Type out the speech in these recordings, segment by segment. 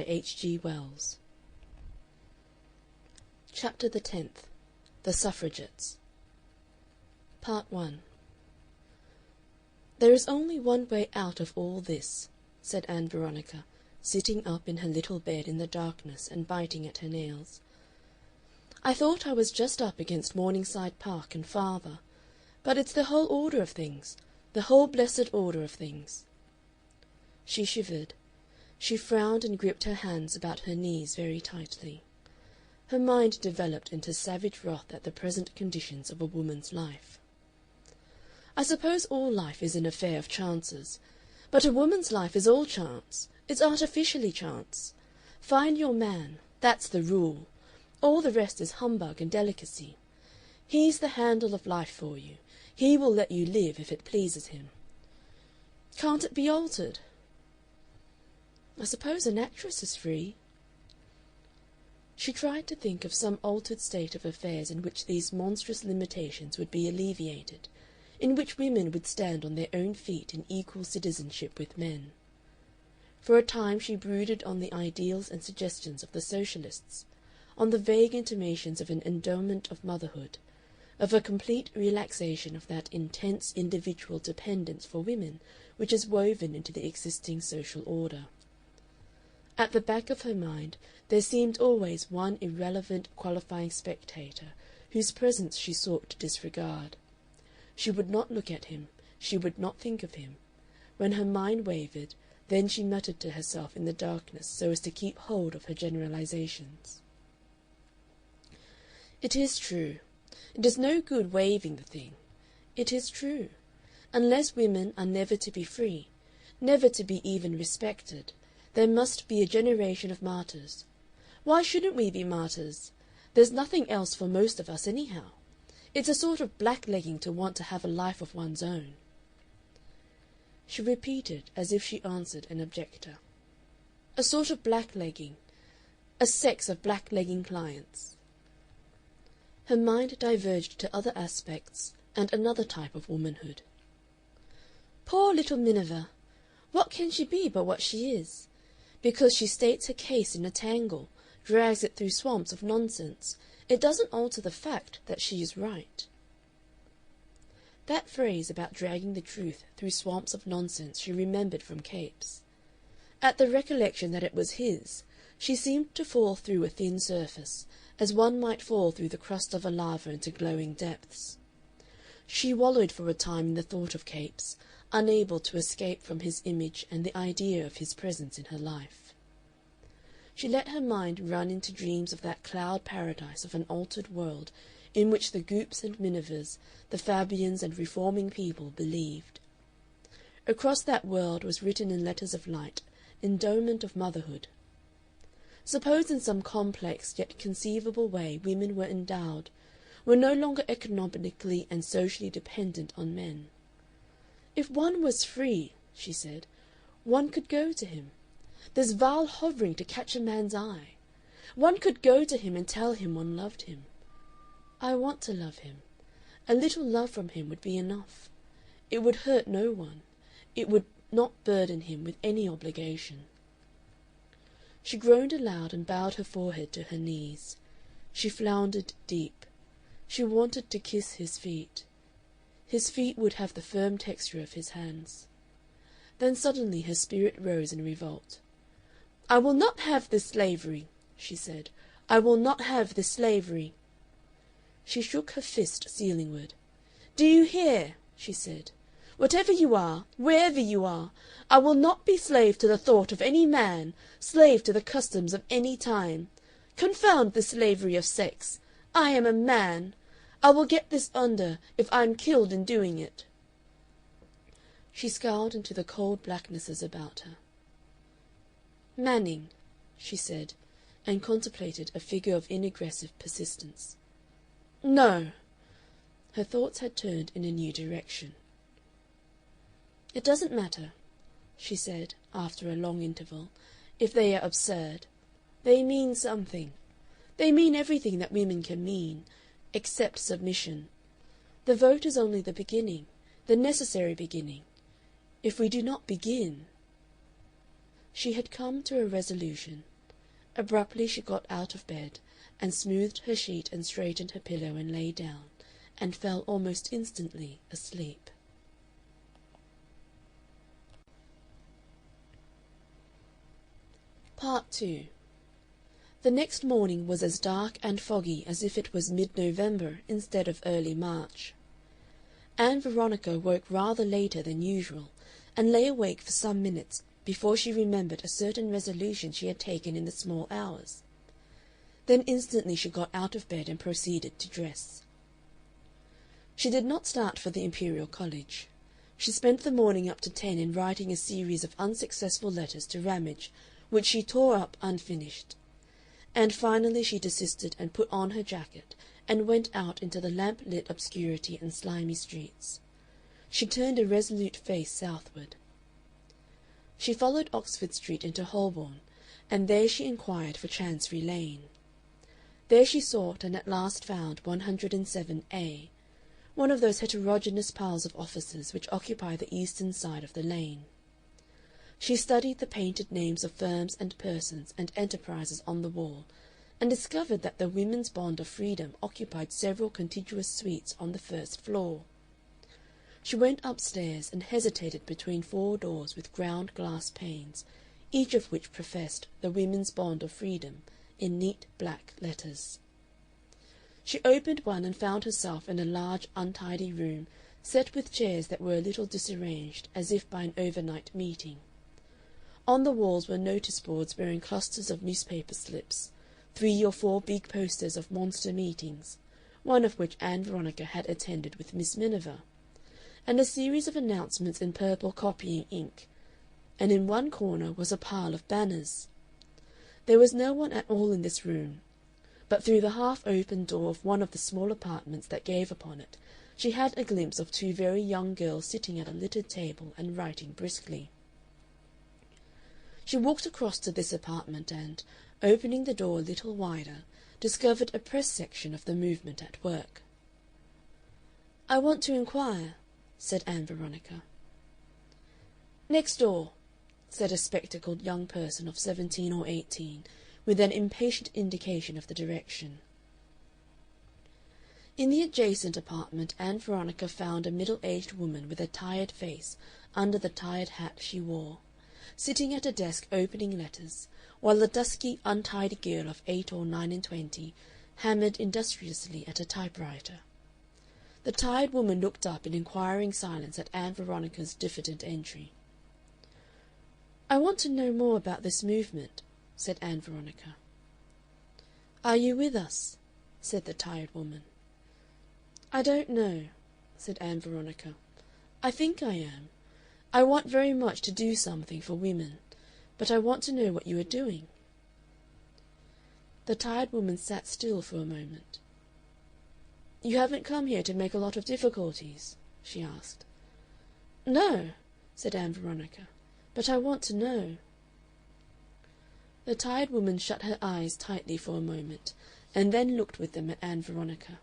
by H.G.Wells. Chapter the 10th. The Suffragettes. Part 1. "There is only one way out of all this," said Ann Veronica, sitting up in her little bed in the darkness and biting at her nails. "I thought I was just up against Morningside Park and father, but it's the whole order of things, the whole blessed order of things." She shivered. She frowned and gripped her hands about her knees very tightly. Her mind developed into savage wrath at the present conditions of a woman's life. "I suppose all life is an affair of chances, but a woman's life is all chance. It's artificially chance. Find your man, that's the rule. All the rest is humbug and delicacy. He's the handle of life for you. He will let you live if it pleases him." "Can't it be altered?" "I suppose an actress is free." She tried to think of some altered state of affairs in which these monstrous limitations would be alleviated, in which women would stand on their own feet in equal citizenship with men. For a time she brooded on the ideals and suggestions of the Socialists, on the vague intimations of an endowment of motherhood, of a complete relaxation of that intense individual dependence for women which is woven into the existing social order. At the back of her mind there seemed always one irrelevant qualifying spectator whose presence she sought to disregard. She would not look at him, she would not think of him. When her mind wavered, then she muttered to herself in the darkness so as to keep hold of her generalizations. "It is true. It is no good waving the thing. It is true. Unless women are never to be free, never to be even respected, there must be a generation of martyrs. Why shouldn't we be martyrs? There's nothing else for most of us anyhow. It's a sort of blacklegging to want to have a life of one's own." She repeated as if she answered an objector. "A sort of blacklegging. A sex of blacklegging clients." Her mind diverged to other aspects and another type of womanhood. "Poor little Miniver! What can she be but what she is? Because she states her case in a tangle, drags it through swamps of nonsense, it doesn't alter the fact that she is right." That phrase about dragging the truth through swamps of nonsense she remembered from Capes. At the recollection that it was his, she seemed to fall through a thin surface, as one might fall through the crust of a lava into glowing depths. She wallowed for a time in the thought of Capes, unable to escape from his image and the idea of his presence in her life. She let her mind run into dreams of that cloud paradise of an altered world in which the Goopes and Minivers, the Fabians and reforming people believed. Across that world was written in letters of light, endowment of motherhood. Suppose in some complex yet conceivable way women were endowed, were no longer economically and socially dependent on men. If one was free, she said, one could go to him. There's vile hovering to catch a man's eye. One could go to him and tell him one loved him. I want to love him. A little love from him would be enough. It would hurt no one. It would not burden him with any obligation. She groaned aloud and bowed her forehead to her knees. She floundered deep. She wanted to kiss his feet. His feet would have the firm texture of his hands. Then suddenly her spirit rose in revolt. "I will not have this slavery," she said. "I will not have this slavery." She shook her fist ceilingward. "Do you hear?" she said. "Whatever you are, wherever you are, I will not be slave to the thought of any man, slave to the customs of any time. Confound the slavery of sex. I am a man. I will get this under if I am killed in doing it." She scowled into the cold blacknesses about her. "Manning," she said, and contemplated a figure of inaggressive persistence. "No." Her thoughts had turned in a new direction. "It doesn't matter," she said, after a long interval, "if they are absurd. They mean something. They mean everything that women can mean, except submission. The vote is only the beginning, the necessary beginning. If we do not begin—" She had come to a resolution. Abruptly she got out of bed, and smoothed her sheet and straightened her pillow and lay down, and fell almost instantly asleep. Part 2. The next morning was as dark and foggy as if it was mid-November instead of early March. Ann Veronica woke rather later than usual, and lay awake for some minutes before she remembered a certain resolution she had taken in the small hours. Then instantly she got out of bed and proceeded to dress. She did not start for the Imperial College. She spent the morning up to 10 in writing a series of unsuccessful letters to Ramage, which she tore up unfinished. And finally she desisted and put on her jacket and went out into the lamp-lit obscurity and slimy streets. She turned a resolute face southward. She followed Oxford Street into Holborn, and there she inquired for Chancery Lane. There she sought and at last found 107A, one of those heterogeneous piles of offices which occupy the eastern side of the lane. She studied the painted names of firms and persons and enterprises on the wall, and discovered that the Women's Bond of Freedom occupied several contiguous suites on the first floor. She went upstairs and hesitated between 4 doors with ground glass panes, each of which professed the Women's Bond of Freedom in neat black letters. She opened one and found herself in a large untidy room set with chairs that were a little disarranged as if by an overnight meeting. On the walls were notice boards bearing clusters of newspaper slips, 3 or 4 big posters of monster meetings, one of which Ann Veronica had attended with Miss Miniver, and a series of announcements in purple copying ink, and in one corner was a pile of banners. There was no one at all in this room, but through the half-open door of one of the small apartments that gave upon it she had a glimpse of 2 very young girls sitting at a littered table and writing briskly. She walked across to this apartment and, opening the door a little wider, discovered a press section of the movement at work. "I want to inquire," said Ann Veronica. "Next door," said a spectacled young person of 17 or 18, with an impatient indication of the direction. In the adjacent apartment Ann Veronica found a middle-aged woman with a tired face under the tired hat she wore, sitting at a desk opening letters, while a dusky, untidy girl of 8 or 29 hammered industriously at a typewriter. The tired woman looked up in inquiring silence at Ann Veronica's diffident entry. "I want to know more about this movement," said Ann Veronica. "Are you with us?" said the tired woman. "I don't know," said Ann Veronica. "I think I am. I want very much to do something for women, but I want to know what you are doing." The tired woman sat still for a moment. "You haven't come here to make a lot of difficulties?" she asked. "No," said Ann Veronica, "but I want to know." The tired woman shut her eyes tightly for a moment, and then looked with them at Ann Veronica.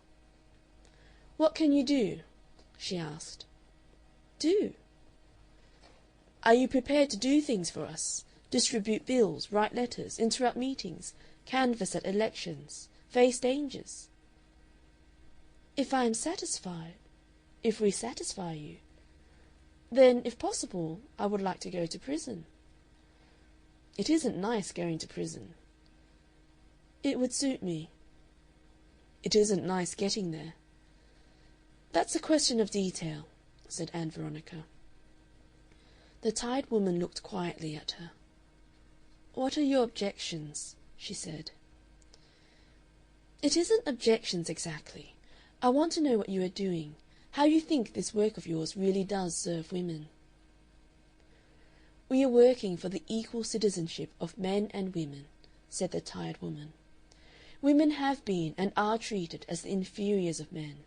"What can you do?" she asked. "Do?" "Are you prepared to do things for us? Distribute bills, write letters, interrupt meetings, canvass at elections, face dangers?" "If I am satisfied, if we satisfy you. Then, if possible, I would like to go to prison." "It isn't nice going to prison." "It would suit me." "It isn't nice getting there." "That's a question of detail," said Ann Veronica. The tired woman looked quietly at her. "What are your objections?" she said. "It isn't objections exactly. I want to know what you are doing, how you think this work of yours really does serve women." "We are working for the equal citizenship of men and women," said the tired woman. "Women have been and are treated as the inferiors of men.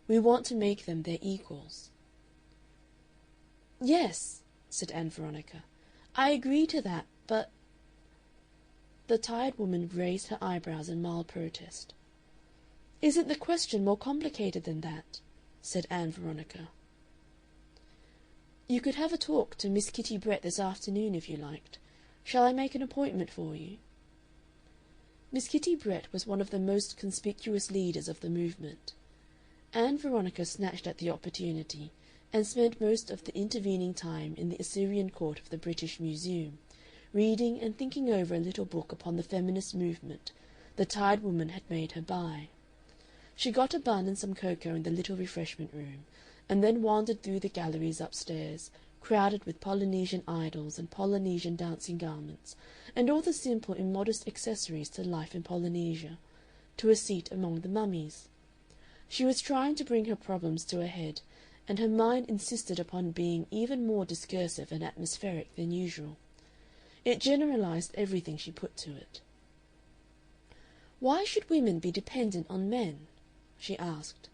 We want to make them their equals." "Yes," said Ann Veronica, "I agree to that, but—" The tired woman raised her eyebrows in mild protest. "Isn't the question more complicated than that?" said Ann Veronica. "You could have a talk to Miss Kitty Brett this afternoon if you liked. Shall I make an appointment for you?" Miss Kitty Brett was one of the most conspicuous leaders of the movement. Ann Veronica snatched at the opportunity, and spent most of the intervening time in the Assyrian Court of the British Museum, reading and thinking over a little book upon the feminist movement the tired woman had made her buy. She got a bun and some cocoa in the little refreshment room, and then wandered through the galleries upstairs, crowded with Polynesian idols and Polynesian dancing garments, and all the simple immodest accessories to life in Polynesia, to a seat among the mummies. She was trying to bring her problems to a head, and her mind insisted upon being even more discursive and atmospheric than usual. It generalized everything she put to it. "Why should women be dependent on men?" she asked,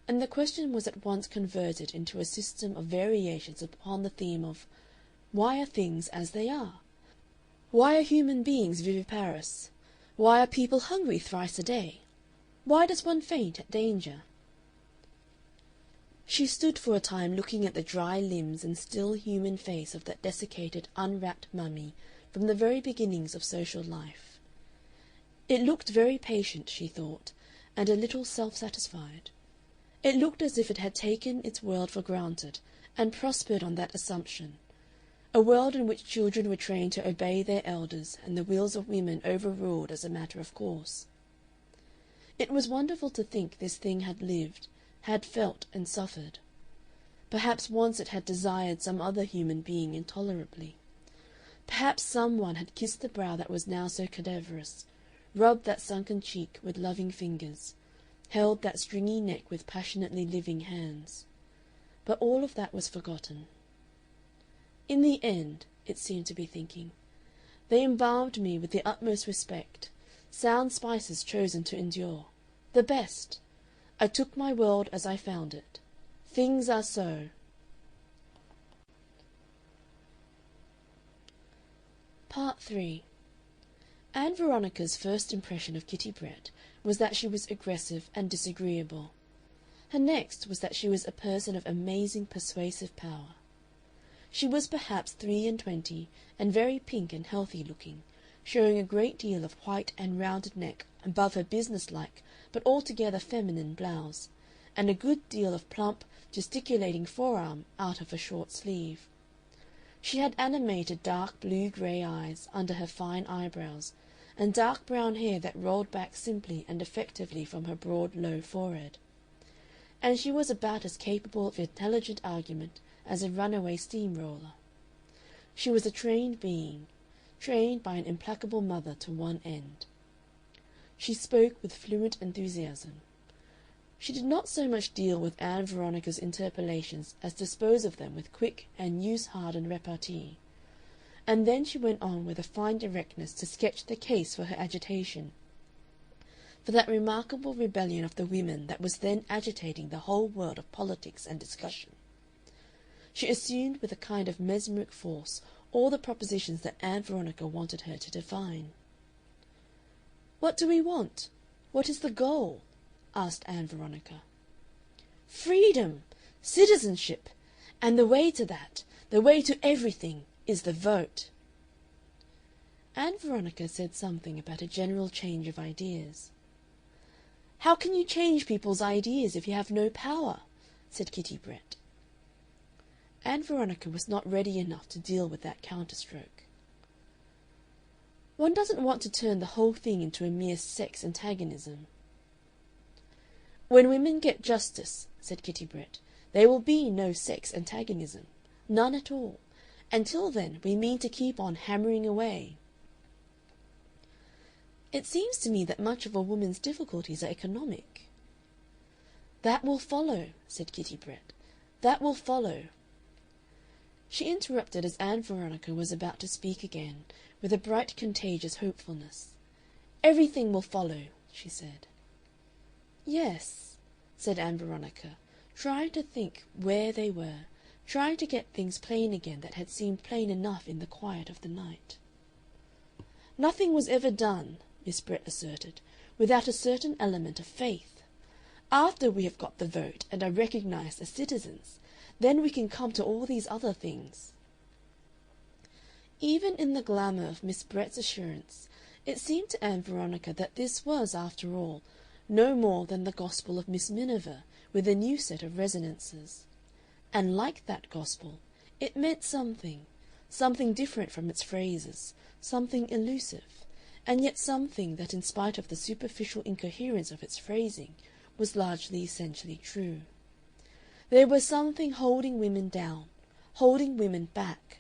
and the question was at once converted into a system of variations upon the theme of why are things as they are? Why are human beings viviparous? Why are people hungry thrice a day? Why does one faint at danger? She stood for a time looking at the dry limbs and still human face of that desiccated, unwrapped mummy from the very beginnings of social life. It looked very patient, she thought, and a little self-satisfied. It looked as if it had taken its world for granted and prospered on that assumption, a world in which children were trained to obey their elders and the wills of women overruled as a matter of course. It was wonderful to think this thing had lived, had felt and suffered. Perhaps once it had desired some other human being intolerably. Perhaps some one had kissed the brow that was now so cadaverous, rubbed that sunken cheek with loving fingers, held that stringy neck with passionately living hands. But all of that was forgotten. In the end, it seemed to be thinking, they embalmed me with the utmost respect, sound spices chosen to endure, the best. I took my world as I found it. Things are so. Part 3. Ann Veronica's first impression of Kitty Brett was that she was aggressive and disagreeable. Her next was that she was a person of amazing persuasive power. She was perhaps 23 and very pink and healthy-looking, showing a great deal of white and rounded neck above her business-like but altogether feminine blouse, and a good deal of plump, gesticulating forearm out of a short sleeve. She had animated dark blue-gray eyes under her fine eyebrows, and dark brown hair that rolled back simply and effectively from her broad, low forehead. And she was about as capable of intelligent argument as a runaway steam-roller. She was a trained being, trained by an implacable mother to one end. She spoke with fluent enthusiasm. She did not so much deal with Ann Veronica's interpellations as dispose of them with quick and use-hardened repartee. And then she went on with a fine directness to sketch the case for her agitation, for that remarkable rebellion of the women that was then agitating the whole world of politics and discussion. She assumed with a kind of mesmeric force all the propositions that Ann Veronica wanted her to define. "What do we want? What is the goal?" asked Ann Veronica. "Freedom, citizenship, and the way to that, the way to everything, is the vote." Ann Veronica said something about a general change of ideas. "How can you change people's ideas if you have no power?" said Kitty Brett. Ann Veronica was not ready enough to deal with that counterstroke. "One doesn't want to turn the whole thing into a mere sex antagonism." "When women get justice," said Kitty Brett, "there will be no sex antagonism. None at all. Until then we mean to keep on hammering away." "It seems to me that much of a woman's difficulties are economic." "That will follow," said Kitty Brett. "That will follow." She interrupted as Ann Veronica was about to speak again, with a bright contagious hopefulness. "Everything will follow," she said. "Yes," said Ann Veronica, trying to think where they were, trying to get things plain again that had seemed plain enough in the quiet of the night. "Nothing was ever done," Miss Brett asserted, "without a certain element of faith. After we have got the vote and are recognized as citizens, then we can come to all these other things." Even in the glamour of Miss Brett's assurance, It seemed to Ann Veronica that this was, after all, no more than the gospel of Miss Miniver with a new set of resonances. And like that gospel, it meant something, something different from its phrases, something elusive, and yet something that in spite of the superficial incoherence of its phrasing was largely essentially true. There was something holding women down, holding women back,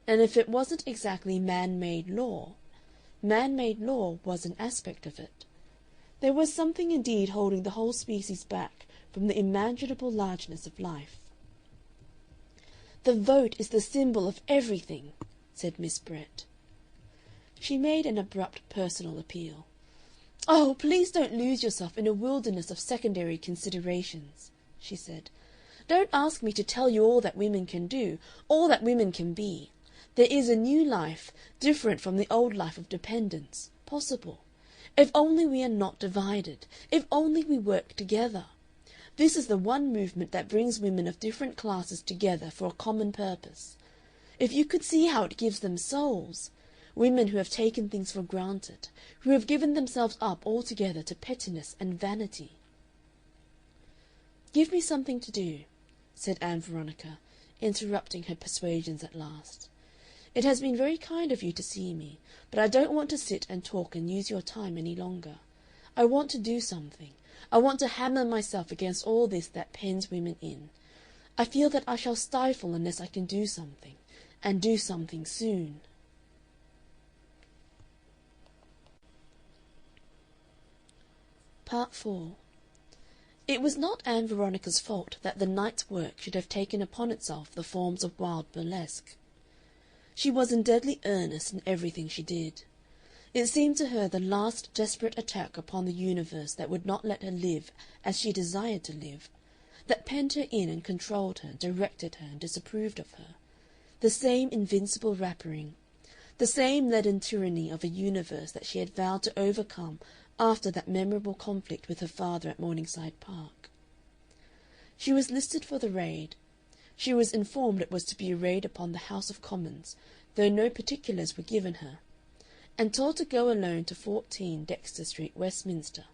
and if it wasn't exactly man-made law was an aspect of it. There was something indeed holding the whole species back from the imaginable largeness of life. "The vote is the symbol of everything," said Miss Brett. She made an abrupt personal appeal. "Oh, please don't lose yourself in a wilderness of secondary considerations," she said. "Don't ask me to tell you all that women can do, all that women can be. There is a new life, different from the old life of dependence, possible. If only we are not divided, if only we work together. This is the one movement that brings women of different classes together for a common purpose. If you could see how it gives them souls, women who have taken things for granted, who have given themselves up altogether to pettiness and vanity." "Give me something to do," said Ann Veronica, interrupting her persuasions at last. "It has been very kind of you to see me, but I don't want to sit and talk and use your time any longer. I want to do something. I want to hammer myself against all this that pens women in. I feel that I shall stifle unless I can do something, and do something soon." Part 4. It was not Ann Veronica's fault that the night's work should have taken upon itself the forms of wild burlesque. She was in deadly earnest in everything she did. It seemed to her the last desperate attack upon the universe that would not let her live as she desired to live, that penned her in and controlled her, directed her and disapproved of her, the same invincible wrappering, the same leaden tyranny of a universe that she had vowed to overcome after that memorable conflict with her father at Morningside Park. She was listed for the raid. She was informed it was to be a raid upon the House of Commons, though no particulars were given her, and told to go alone to 14 Dexter Street, Westminster,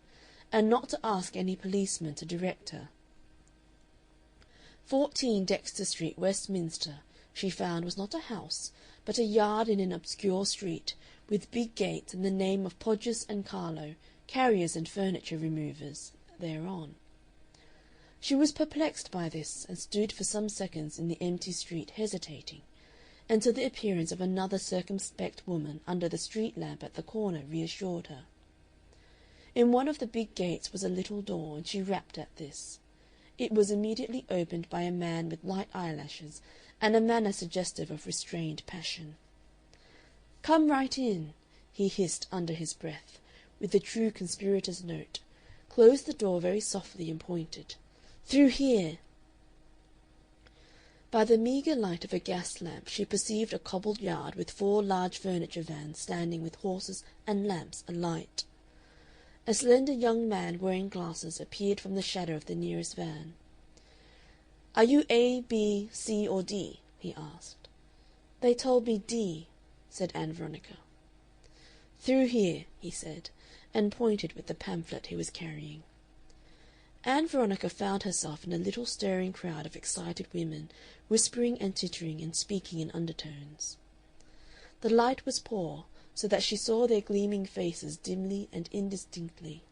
and not to ask any policeman to direct her. 14 Dexter Street, Westminster, she found was not a house, but a yard in an obscure street, with big gates and the name of Podgers and Carlo, carriers and furniture removers, thereon. She was perplexed by this, and stood for some seconds in the empty street hesitating, until the appearance of another circumspect woman under the street lamp at the corner reassured her. In one of the big gates was a little door, and she rapped at this. It was immediately opened by a man with light eyelashes and a manner suggestive of restrained passion. "Come right in," he hissed under his breath, with the true conspirator's note, closed the door very softly and pointed. "Through here." By the meagre light of a gas lamp she perceived a cobbled yard with 4 large furniture vans standing with horses and lamps alight. A slender young man wearing glasses appeared from the shadow of the nearest van. "Are you A, B, C, or D?" he asked. "They told me D," said Ann Veronica. "Through here," he said, and pointed with the pamphlet he was carrying. Ann Veronica found herself in a little stirring crowd of excited women, whispering and tittering and speaking in undertones. The light was poor, so that she saw their gleaming faces dimly and indistinctly.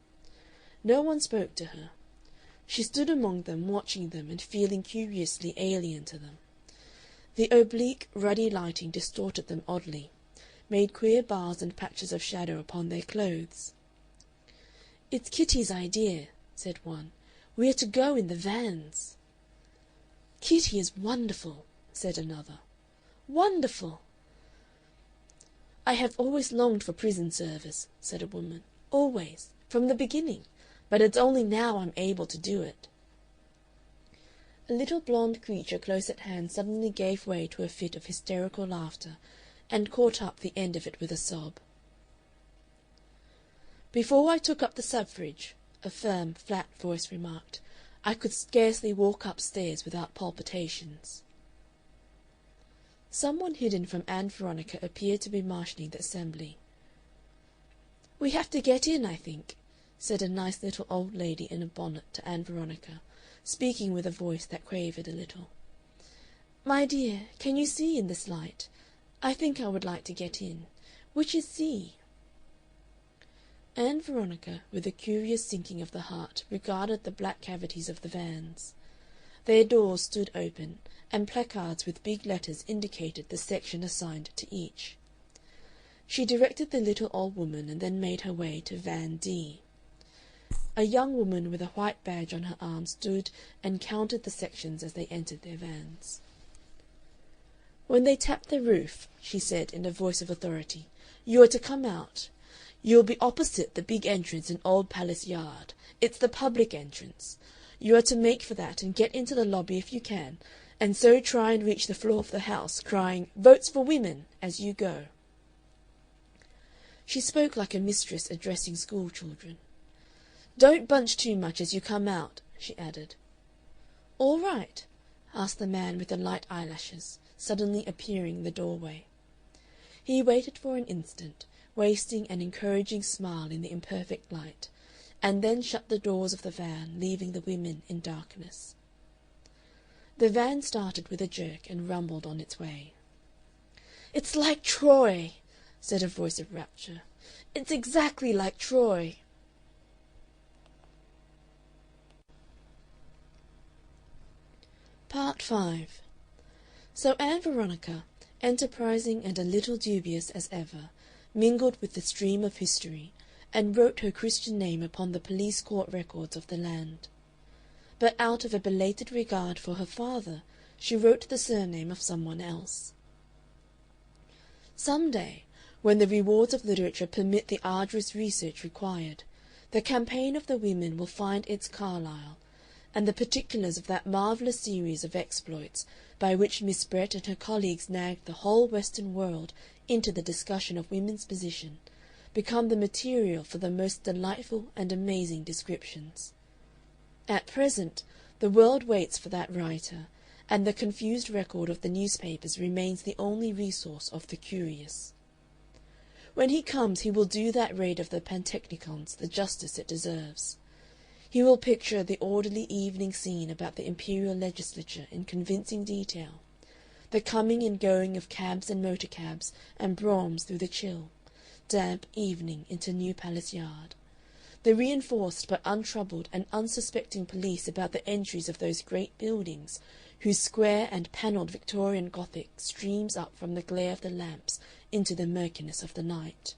No one spoke to her. She stood among them, watching them and feeling curiously alien to them. The oblique, ruddy lighting distorted them oddly, made queer bars and patches of shadow upon their clothes. "It's Kitty's idea," said one. "We are to go in the vans." "Kitty is wonderful," said another. "Wonderful." "I have always longed for prison service," said a woman. "Always. From the beginning. But it's only now I'm able to do it." A little blonde creature close at hand suddenly gave way to a fit of hysterical laughter, and caught up the end of it with a sob. "Before I took up the suffrage," a firm, flat voice remarked, "I could scarcely walk upstairs without palpitations." Someone hidden from Ann Veronica appeared to be marshalling the assembly. "We have to get in, I think," said a nice little old lady in a bonnet to Ann Veronica, speaking with a voice that quavered a little. "My dear, can you see in this light? I think I would like to get in. Which is C?" Ann Veronica, with a curious sinking of the heart, regarded the black cavities of the vans. Their doors stood open, and placards with big letters indicated the section assigned to each. She directed the little old woman and then made her way to Van D. A young woman with a white badge on her arm stood and counted the sections as they entered their vans. "When they tap the roof," she said in a voice of authority, "you are to come out. You'll be opposite the big entrance in Old Palace Yard. It's the public entrance. You are to make for that and get into the lobby if you can, and so try and reach the floor of the house, crying 'Votes for Women' as you go." She spoke like a mistress addressing school children. "Don't bunch too much as you come out," she added. "All right?" asked the man with the light eyelashes, suddenly appearing in the doorway. He waited for an instant, wasting an encouraging smile in the imperfect light, and then shut the doors of the van, leaving the women in darkness. The van started with a jerk and rumbled on its way. "It's like Troy," said a voice of rapture. "It's exactly like Troy." Part 5. So Ann Veronica, enterprising and a little dubious as ever, mingled with the stream of history, and wrote her Christian name upon the police court records of the land. But out of a belated regard for her father, she wrote the surname of someone else. Some day, when the rewards of literature permit the arduous research required, the campaign of the women will find its Carlyle, and the particulars of that marvellous series of exploits by which Miss Brett and her colleagues nagged the whole Western world into the discussion of women's position, become the material for the most delightful and amazing descriptions. At present the world waits for that writer, and the confused record of the newspapers remains the only resource of the curious. When he comes he will do that raid of the Pantechnicons the justice it deserves. He will picture the orderly evening scene about the Imperial Legislature in convincing detail, the coming and going of cabs and motor cabs and broughams through the chill, damp evening into New Palace Yard, the reinforced but untroubled and unsuspecting police about the entries of those great buildings whose square and panelled Victorian Gothic streams up from the glare of the lamps into the murkiness of the night.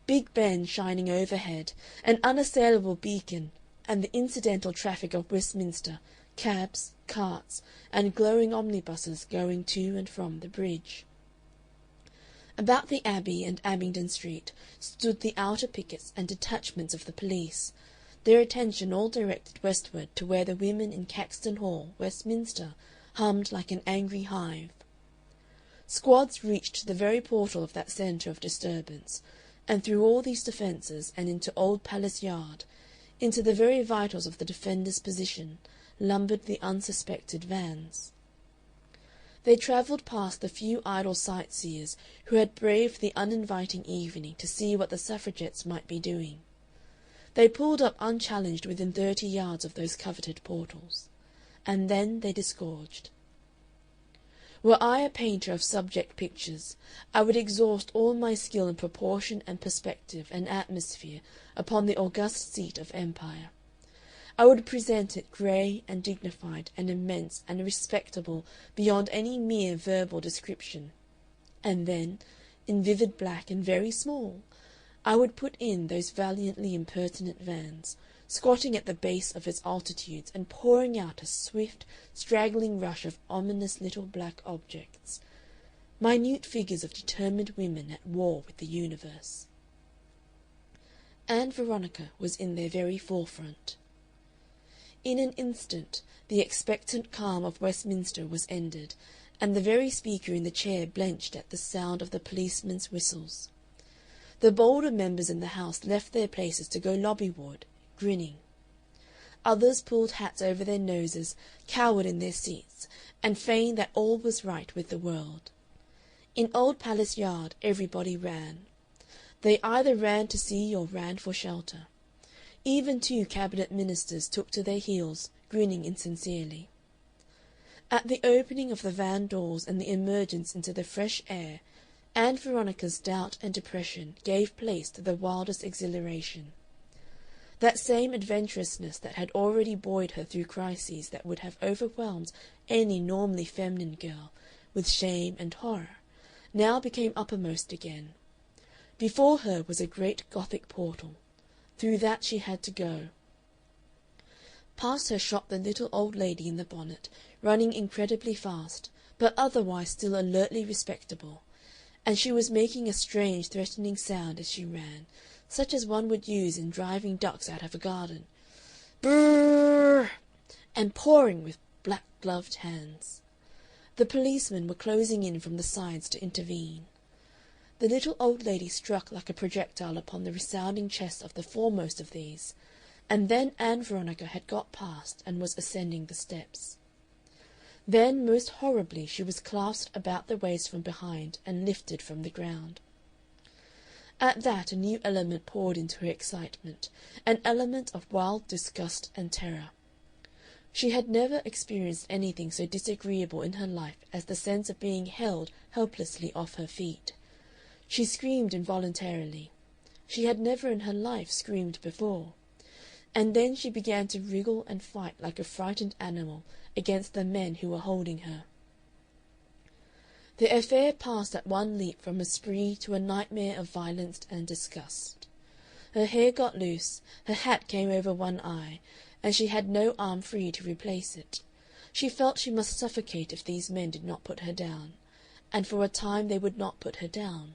Big Ben shining overhead, an unassailable beacon, and the incidental traffic of Westminster, cabs, carts, and glowing omnibuses going to and from the bridge. About the Abbey and Abingdon Street stood the outer pickets and detachments of the police, their attention all directed westward to where the women in Caxton Hall, Westminster, hummed like an angry hive. Squads reached to the very portal of that centre of disturbance, and through all these defences and into Old Palace Yard, into the very vitals of the defenders' position, lumbered the unsuspected vans. They travelled past the few idle sightseers who had braved the uninviting evening to see what the suffragettes might be doing. They pulled up unchallenged within 30 yards of those coveted portals, and then they disgorged. Were I a painter of subject pictures, I would exhaust all my skill in proportion and perspective and atmosphere upon the august seat of empire. I would present it grey and dignified and immense and respectable beyond any mere verbal description, and then, in vivid black and very small, I would put in those valiantly impertinent vans, squatting at the base of its altitudes and pouring out a swift, straggling rush of ominous little black objects, minute figures of determined women at war with the universe. Ann Veronica was in their very forefront. In an instant the expectant calm of Westminster was ended, and the very speaker in the chair blenched at the sound of the policemen's whistles. The bolder members in the House left their places to go lobbyward, grinning. Others pulled hats over their noses, cowered in their seats, and feigned that all was right with the world. In Old Palace Yard everybody ran. They either ran to see or ran for shelter. Even 2 cabinet ministers took to their heels, grinning insincerely. At the opening of the van doors and the emergence into the fresh air, Ann Veronica's doubt and depression gave place to the wildest exhilaration. That same adventurousness that had already buoyed her through crises that would have overwhelmed any normally feminine girl with shame and horror, now became uppermost again. Before her was a great Gothic portal. Through that she had to go. Past her shot the little old lady in the bonnet, running incredibly fast, but otherwise still alertly respectable, and she was making a strange threatening sound as she ran, such as one would use in driving ducks out of a garden. Brrr! And pawing with black-gloved hands. The policemen were closing in from the sides to intervene. The little old lady struck like a projectile upon the resounding chest of the foremost of these, and then Ann Veronica had got past and was ascending the steps. Then, most horribly, she was clasped about the waist from behind and lifted from the ground. At that a new element poured into her excitement, an element of wild disgust and terror. She had never experienced anything so disagreeable in her life as the sense of being held helplessly off her feet. She screamed involuntarily. She had never in her life screamed before. And then she began to wriggle and fight like a frightened animal against the men who were holding her. The affair passed at one leap from a spree to a nightmare of violence and disgust. Her hair got loose, her hat came over one eye, and she had no arm free to replace it. She felt she must suffocate if these men did not put her down, and for a time they would not put her down.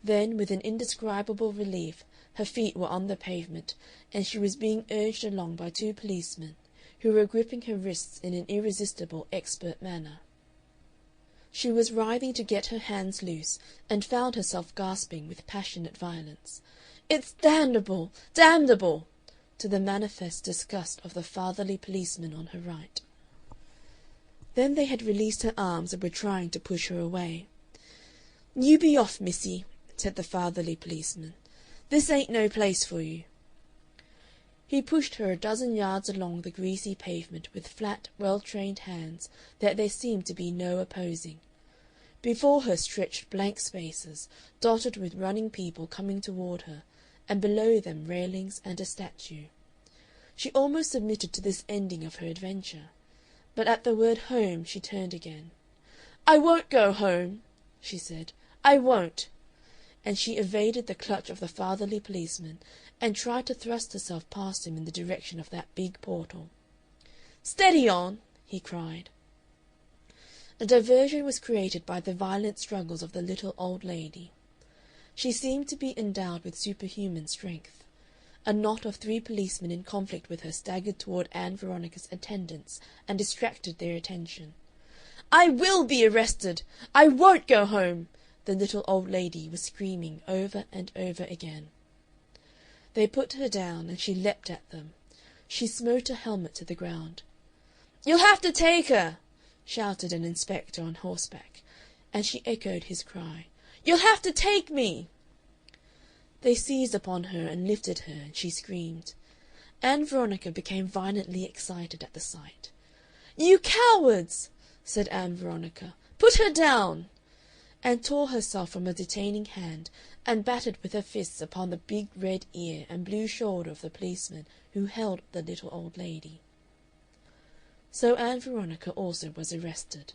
Then, with an indescribable relief, her feet were on the pavement, and she was being urged along by 2 policemen, who were gripping her wrists in an irresistible, expert manner. She was writhing to get her hands loose, and found herself gasping with passionate violence, "It's damnable! Damnable!" to the manifest disgust of the fatherly policeman on her right. Then they had released her arms and were trying to push her away. "You be off, missy," said the fatherly policeman. "This ain't no place for you." He pushed her a dozen yards along the greasy pavement with flat, well-trained hands that there seemed to be no opposing. Before her stretched blank spaces, dotted with running people coming toward her, and below them railings and a statue. She almost submitted to this ending of her adventure, but at the word home she turned again. "I won't go home," she said. "I won't." And she evaded the clutch of the fatherly policeman and tried to thrust herself past him in the direction of that big portal. "Steady on!" he cried. A diversion was created by the violent struggles of the little old lady. She seemed to be endowed with superhuman strength. A knot of 3 policemen in conflict with her staggered toward Ann Veronica's attendants and distracted their attention. "I will be arrested! I won't go home!" the little old lady was screaming over and over again. They put her down, and she leapt at them. She smote her helmet to the ground. "You'll have to take her!" shouted an inspector on horseback, and she echoed his cry, "You'll have to take me!" They seized upon her and lifted her, and she screamed. Ann Veronica became violently excited at the sight. "You cowards!" said Ann Veronica. "Put her down!" and tore herself from a detaining hand and battered with her fists upon the big red ear and blue shoulder of the policeman who held the little old lady. So Ann Veronica also was arrested.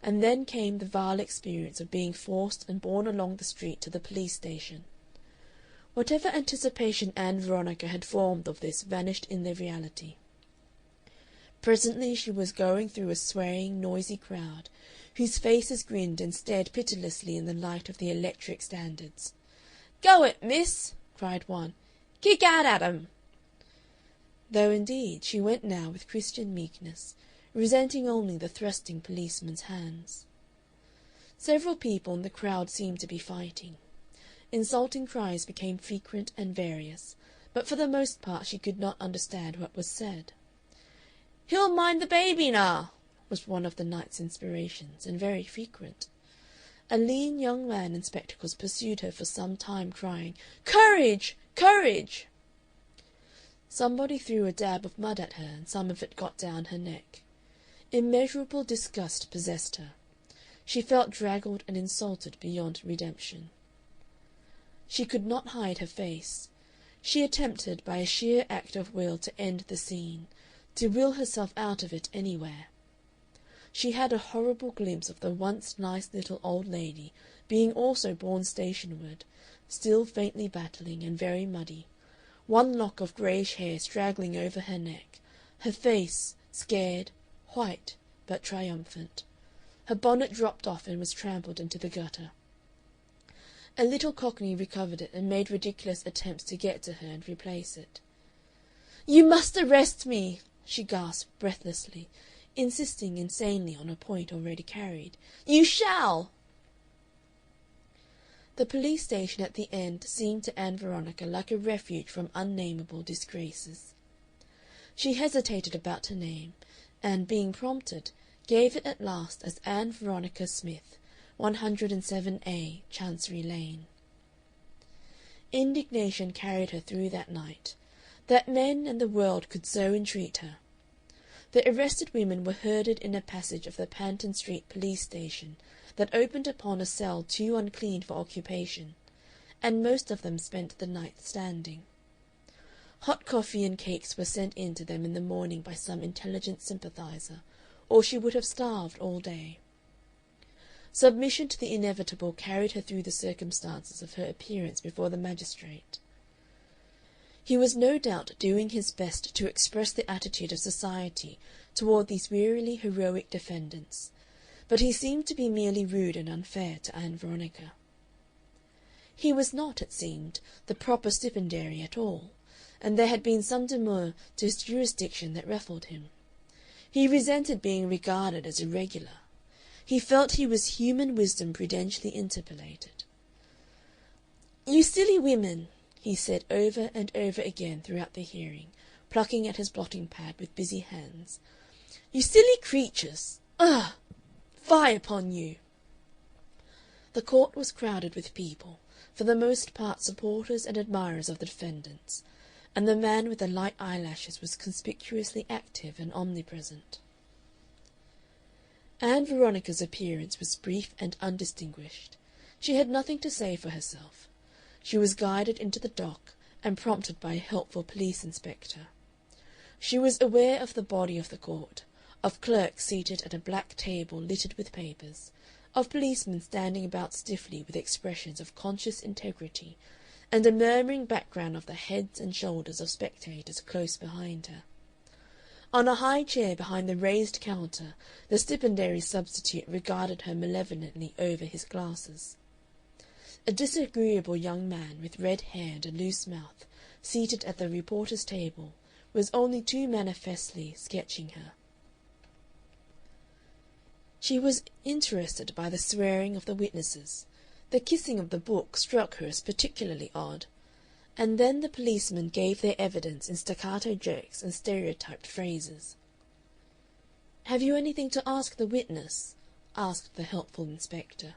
And then came the vile experience of being forced and borne along the street to the police station. Whatever anticipation Ann Veronica had formed of this vanished in the reality. Presently she was going through a swaying, noisy crowd, whose faces grinned and stared pitilessly in the light of the electric standards. "Go it, miss!" cried one. "Kick out at 'em!" Though, indeed, she went now with Christian meekness, resenting only the thrusting policeman's hands. Several people in the crowd seemed to be fighting. Insulting cries became frequent and various, but for the most part she could not understand what was said. "He'll mind the baby now," was one of the night's inspirations, and very frequent. A lean young man in spectacles pursued her for some time, crying, "Courage! Courage!" Somebody threw a dab of mud at her, and some of it got down her neck. Immeasurable disgust possessed her. She felt draggled and insulted beyond redemption. She could not hide her face. She attempted, by a sheer act of will, to end the scene, to will herself out of it anywhere. She had a horrible glimpse of the once nice little old lady being also borne stationward, still faintly battling and very muddy, one lock of greyish hair straggling over her neck, her face, scared, white, but triumphant. Her bonnet dropped off and was trampled into the gutter. A little Cockney recovered it and made ridiculous attempts to get to her and replace it. "You must arrest me!" she gasped breathlessly, insisting insanely on a point already carried. "You shall!" The police station at the end seemed to Ann Veronica like a refuge from unnameable disgraces. She hesitated about her name, and, being prompted, gave it at last as Ann Veronica Smith, 107A, Chancery Lane. Indignation carried her through that night, that men and the world could so entreat her. The arrested women were herded in a passage of the Panton Street police station that opened upon a cell too unclean for occupation, and most of them spent the night standing. Hot coffee and cakes were sent in to them in the morning by some intelligent sympathizer, or she would have starved all day. Submission to the inevitable carried her through the circumstances of her appearance before the magistrate. He was no doubt doing his best to express the attitude of society toward these wearily heroic defendants, but he seemed to be merely rude and unfair to Ann Veronica. He was not, it seemed, the proper stipendiary at all, and there had been some demur to his jurisdiction that ruffled him. He resented being regarded as irregular. He felt he was human wisdom prudentially interpolated. "You silly women!" he said over and over again throughout the hearing, plucking at his blotting-pad with busy hands. "You silly creatures! Ugh! Fie upon you!" The court was crowded with people, for the most part supporters and admirers of the defendants, and the man with the light eyelashes was conspicuously active and omnipresent. Ann Veronica's appearance was brief and undistinguished. She had nothing to say for herself. She was guided into the dock and prompted by a helpful police inspector. She was aware of the body of the court, of clerks seated at a black table littered with papers, of policemen standing about stiffly with expressions of conscious integrity, and a murmuring background of the heads and shoulders of spectators close behind her. On a high chair behind the raised counter the stipendiary substitute regarded her malevolently over his glasses. A disagreeable young man with red hair and a loose mouth, seated at the reporter's table, was only too manifestly sketching her. She was interested by the swearing of the witnesses. The kissing of the book struck her as particularly odd. And then the policemen gave their evidence in staccato jerks and stereotyped phrases. "Have you anything to ask the witness?" asked the helpful inspector.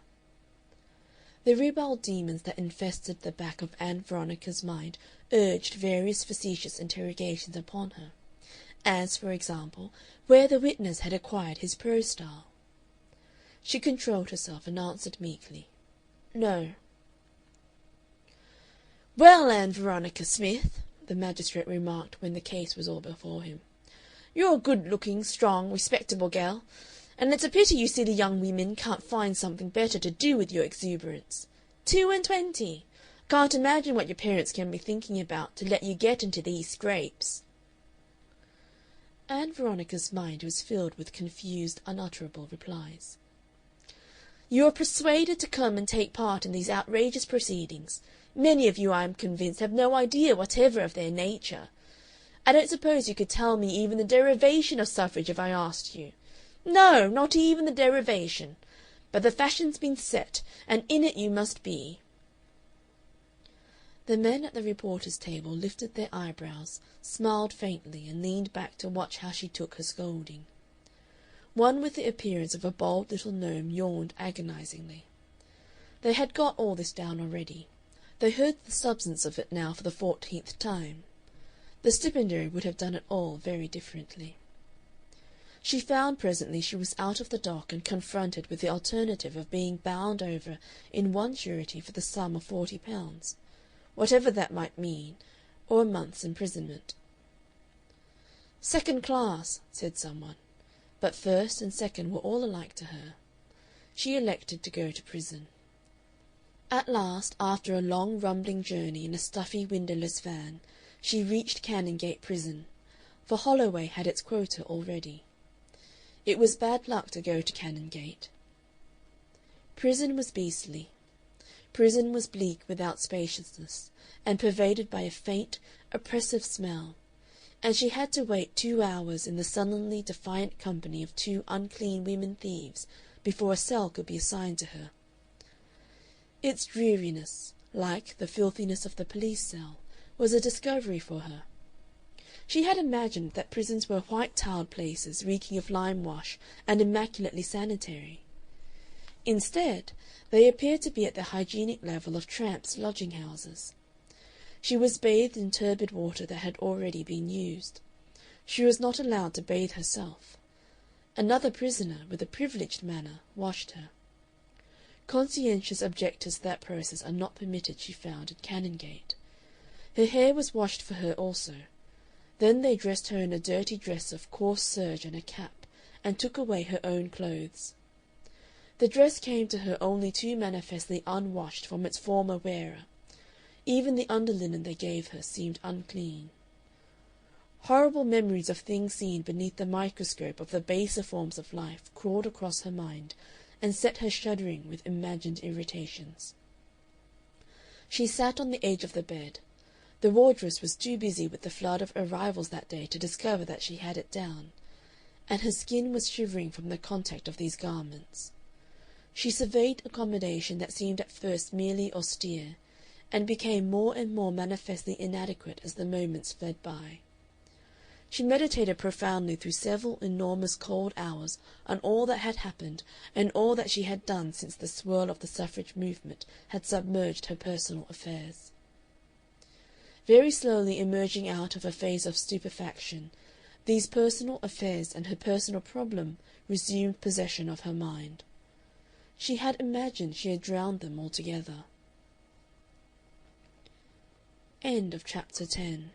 The ribald demons that infested the back of Ann Veronica's mind urged various facetious interrogations upon her, as, for example, where the witness had acquired his prose style. She controlled herself and answered meekly, "No." "Well, Ann Veronica Smith," the magistrate remarked when the case was all before him, "you're a good-looking, strong, respectable gal, and it's a pity you silly young women can't find something better to do with your exuberance. 22! Can't imagine what your parents can be thinking about to let you get into these scrapes." Ann Veronica's mind was filled with confused, unutterable replies. "You are persuaded to come and take part in these outrageous proceedings. Many of you, I am convinced, have no idea whatever of their nature. I don't suppose you could tell me even the derivation of suffrage if I asked you. No, not even the derivation. But the fashion's been set, and in it you must be." The men at the reporters' table lifted their eyebrows, smiled faintly, and leaned back to watch how she took her scolding. One with the appearance of a bold little gnome yawned agonizingly. They had got all this down already. They heard the substance of it now for the 14th time. The stipendiary would have done it all very differently. She found presently she was out of the dock and confronted with the alternative of being bound over in one surety for the sum of £40, whatever that might mean, or a month's imprisonment. "Second class," said someone, but first and second were all alike to her. She elected to go to prison. At last, after a long rumbling journey in a stuffy windowless van, she reached Canongate Prison, for Holloway had its quota already. It was bad luck to go to Canongate. Prison was beastly. Prison was bleak without spaciousness, and pervaded by a faint, oppressive smell, and she had to wait 2 hours in the sullenly defiant company of 2 unclean women thieves before a cell could be assigned to her. Its dreariness, like the filthiness of the police cell, was a discovery for her. She had imagined that prisons were white-tiled places reeking of lime-wash and immaculately sanitary. Instead, they appeared to be at the hygienic level of tramps' lodging-houses. She was bathed in turbid water that had already been used. She was not allowed to bathe herself. Another prisoner, with a privileged manner, washed her. Conscientious objectors to that process are not permitted, she found, at Canongate. Her hair was washed for her also. Then they dressed her in a dirty dress of coarse serge and a cap, and took away her own clothes. The dress came to her only too manifestly unwashed from its former wearer. Even the underlinen they gave her seemed unclean. Horrible memories of things seen beneath the microscope of the baser forms of life crawled across her mind and set her shuddering with imagined irritations. She sat on the edge of the bed. The wardress was too busy with the flood of arrivals that day to discover that she had it down, and her skin was shivering from the contact of these garments. She surveyed accommodation that seemed at first merely austere, and became more and more manifestly inadequate as the moments fled by. She meditated profoundly through several enormous cold hours on all that had happened and all that she had done since the swirl of the suffrage movement had submerged her personal affairs. Very slowly emerging out of a phase of stupefaction, these personal affairs and her personal problem resumed possession of her mind. She had imagined she had drowned them altogether. End of chapter 10.